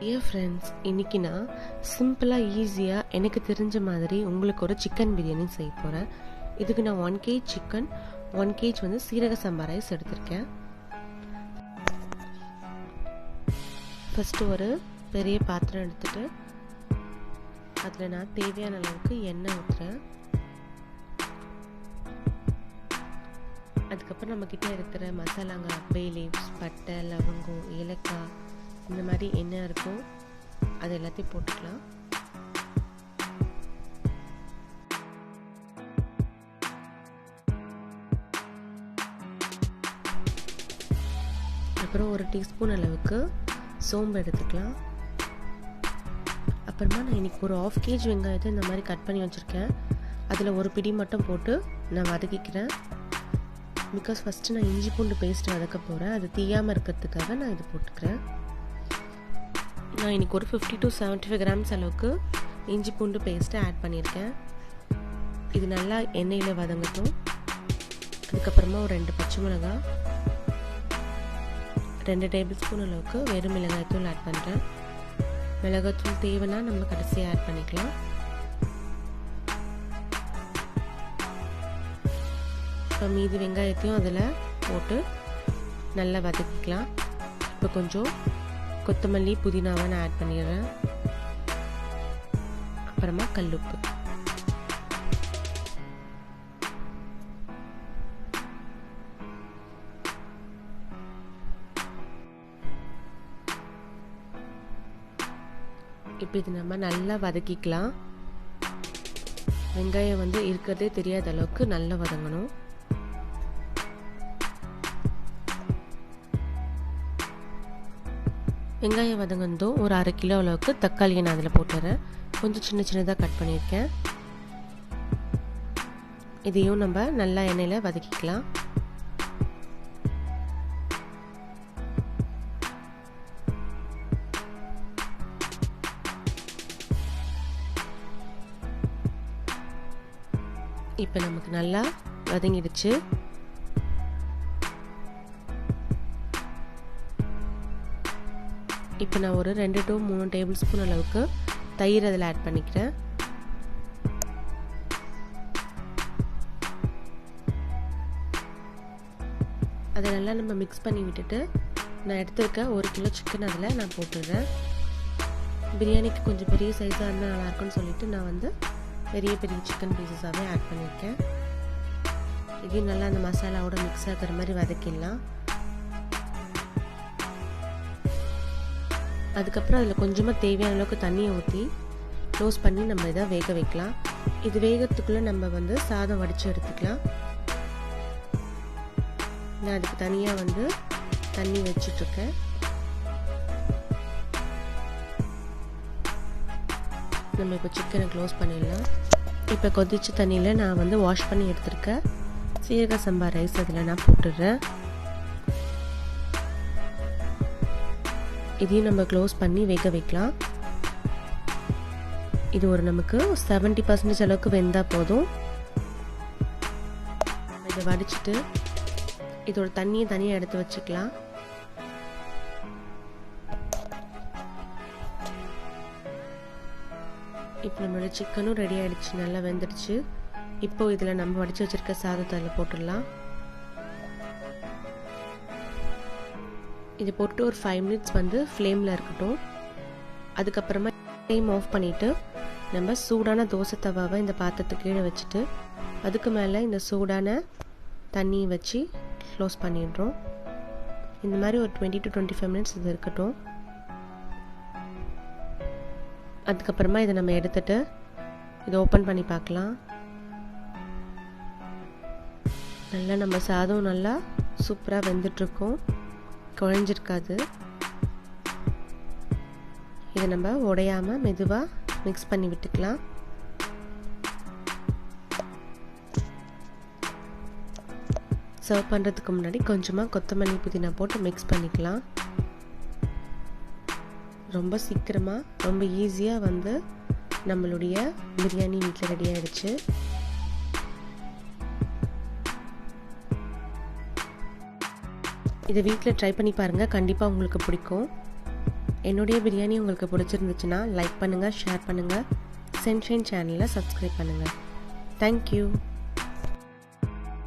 Dear friends, இன்னைக்கு நான் சிம்பிளாக ஈஸியாக எனக்கு தெரிஞ்ச மாதிரி உங்களுக்கு ஒரு சிக்கன் பிரியாணி செய்ய போகிறேன். இதுக்கு நான் 1 kg சிக்கன், 1 kg வந்து சீரக சம்பா ரைஸ் எடுத்திருக்கேன். ஃபஸ்ட்டு ஒரு பெரிய பாத்திரம் எடுத்துட்டு அதில் நான் தேவையான அளவுக்கு எண்ணெய் ஊற்றுறேன். அதுக்கப்புறம் நம்மக்கிட்ட இருக்கிற மசாலாங்க, பே லீவ்ஸ், பட்டை, லவங்கம், ஏலக்காய், இந்த மாதிரி என்ன இருக்கோ அது எல்லாத்தையும் போட்டுக்கலாம். அப்புறம் 1 டீஸ்பூன் அளவுக்கு சோம்பு எடுத்துக்கலாம். அப்புறமா நான் இன்னைக்கு ஒரு 1/2 kg வெங்காயத்தை இந்த மாதிரி கட் பண்ணி வச்சுருக்கேன். அதில் ஒரு பிடி மட்டும் போட்டு நான் வதக்கிக்கிறேன். பிகாஸ் ஃபஸ்ட்டு நான் இஞ்சி பூண்டு பேஸ்ட் வதக்க போகிறேன். அது தீயாமல் இருக்கிறதுக்காக நான் இது போட்டுக்கிறேன். நான் இன்றைக்கி ஒரு 50 to 75 grams அளவுக்கு இஞ்சி பூண்டு பேஸ்ட்டை ஆட் பண்ணியிருக்கேன். இது நல்லா எண்ணெயில் வதங்கட்டும். அதுக்கப்புறமா ஒரு 2 பச்சை மிளகாய், 2 டேபிள் ஸ்பூன் அளவுக்கு வெறும் மிளகாய்த்தூள் ஆட் பண்ணுறேன். மிளகாய்த்தூள் தேவைன்னா நம்ம கடைசியாக ஆட் பண்ணிக்கலாம். இப்போ மீதி வெங்காயத்தையும் அதில் போட்டு நல்லா வதக்கிக்கலாம். இப்போ கொஞ்சம் கொத்தமல்லி, புதினாவை நான் ஆட் பண்ணிடுறேன். அப்புறமா கல்லுப்பு. இப்போ இது நம்ம நல்லா வதக்கிக்கலாம். வெங்காயம் வந்து இருக்கிறதே தெரியாத அளவுக்கு நல்லா வதங்கணும். வெங்காயம் வதங்கந்தோம் ஒரு 1/2 கிலோ அளவுக்கு தக்காளியை நான் அதில் போட்டுறேன். கொஞ்சம் சின்ன சின்னதாக கட் பண்ணியிருக்கேன். இதையும் நம்ம நல்லா எண்ணெயில் வதக்கிக்கலாம். இப்போ நமக்கு நல்லா வதங்கிடுச்சு. இப்போ நான் ஒரு 2 to 3 டேபிள் ஸ்பூன் அளவுக்கு தயிர் அதில் ஆட் பண்ணிக்கிறேன். அதை நல்லா நம்ம மிக்ஸ் பண்ணி விட்டுட்டு நான் எடுத்துருக்க 1 கிலோ சிக்கன் அதில் நான் போட்டுடுறேன். பிரியாணிக்கு கொஞ்சம் பெரிய சைஸாக இருந்தால் நல்லாயிருக்குன்னு சொல்லிட்டு நான் வந்து பெரிய பெரிய சிக்கன் பீசஸாகவே ஆட் பண்ணியிருக்கேன். இதையும் நல்லா அந்த மசாலாவோட மிக்ஸ் ஆகிற மாதிரி வதக்கிடலாம். அதுக்கப்புறம் அதில் கொஞ்சமாக தேவையான அளவுக்கு தண்ணியை ஊற்றி க்ளோஸ் பண்ணி நம்ம இதை வேக வைக்கலாம். இது வேகத்துக்குள்ளே நம்ம வந்து சாதம் வடித்து எடுத்துக்கலாம். நான் அதுக்கு தனியாக வந்து தண்ணி வச்சிட்ருக்கேன். நம்ம இப்போ சிக்கனை க்ளோஸ் பண்ணிடலாம். இப்போ கொதிச்ச தண்ணியில் நான் வந்து வாஷ் பண்ணி எடுத்துருக்கேன் சீரக சம்பா ரைஸ் அதில் நான் போட்டுடுறேன். இதையும் நம்ம க்ளோஸ் பண்ணி வேக வைக்கலாம். இது ஒரு நமக்கு 70% அளவுக்கு வெந்தால் போதும். இதை வடிச்சிட்டு இதோட தண்ணியை தனியாக எடுத்து வச்சுக்கலாம். இப்போ நம்மளோட சிக்கனும் ரெடி ஆகிடுச்சு, நல்லா வெந்துடுச்சு. இப்போ இதில் நம்ம வடித்து வச்சுருக்க சாதத்தை அதில் போட்டுடலாம். இது போட்டு ஒரு 5 minutes வந்து ஃப்ளேமில் இருக்கட்டும். அதுக்கப்புறமா ஃப்ளேம் ஆஃப் பண்ணிவிட்டு நம்ம சூடான தோசை தவாவை இந்த பாத்திரத்துக்கு கீழே வச்சுட்டு அதுக்கு மேலே இந்த சூடான தண்ணியை வச்சு க்ளோஸ் பண்ணிடுறோம். இந்த மாதிரி ஒரு 20 to 25 minutes இது இருக்கட்டும். அதுக்கப்புறமா இதை நம்ம எடுத்துட்டு இதை ஓப்பன் பண்ணி பார்க்கலாம். நல்லா நம்ம சாதம் நல்லா சூப்பராக வெந்துட்டுருக்கோம், குழஞ்சிருக்காது. இதை நம்ம உடையாமல் மெதுவாக மிக்ஸ் பண்ணி விட்டுக்கலாம். சர்வ் பண்ணுறதுக்கு முன்னாடி கொஞ்சமாக கொத்தமல்லி, புதினா போட்டு மிக்ஸ் பண்ணிக்கலாம். ரொம்ப சீக்கிரமாக ரொம்ப ஈஸியாக வந்து நம்மளுடைய பிரியாணி வீட்டில் ரெடி ஆகிடுச்சு. இதை வீட்டில் ட்ரை பண்ணி பாருங்கள், கண்டிப்பாக உங்களுக்கு பிடிக்கும். என்னுடைய பிரியாணி உங்களுக்கு பிடிச்சிருந்துச்சுன்னா லைக் பண்ணுங்கள், ஷேர் பண்ணுங்கள், சன்ஷைன் சேனலை சப்ஸ்கிரைப் பண்ணுங்கள். தேங்க்யூ.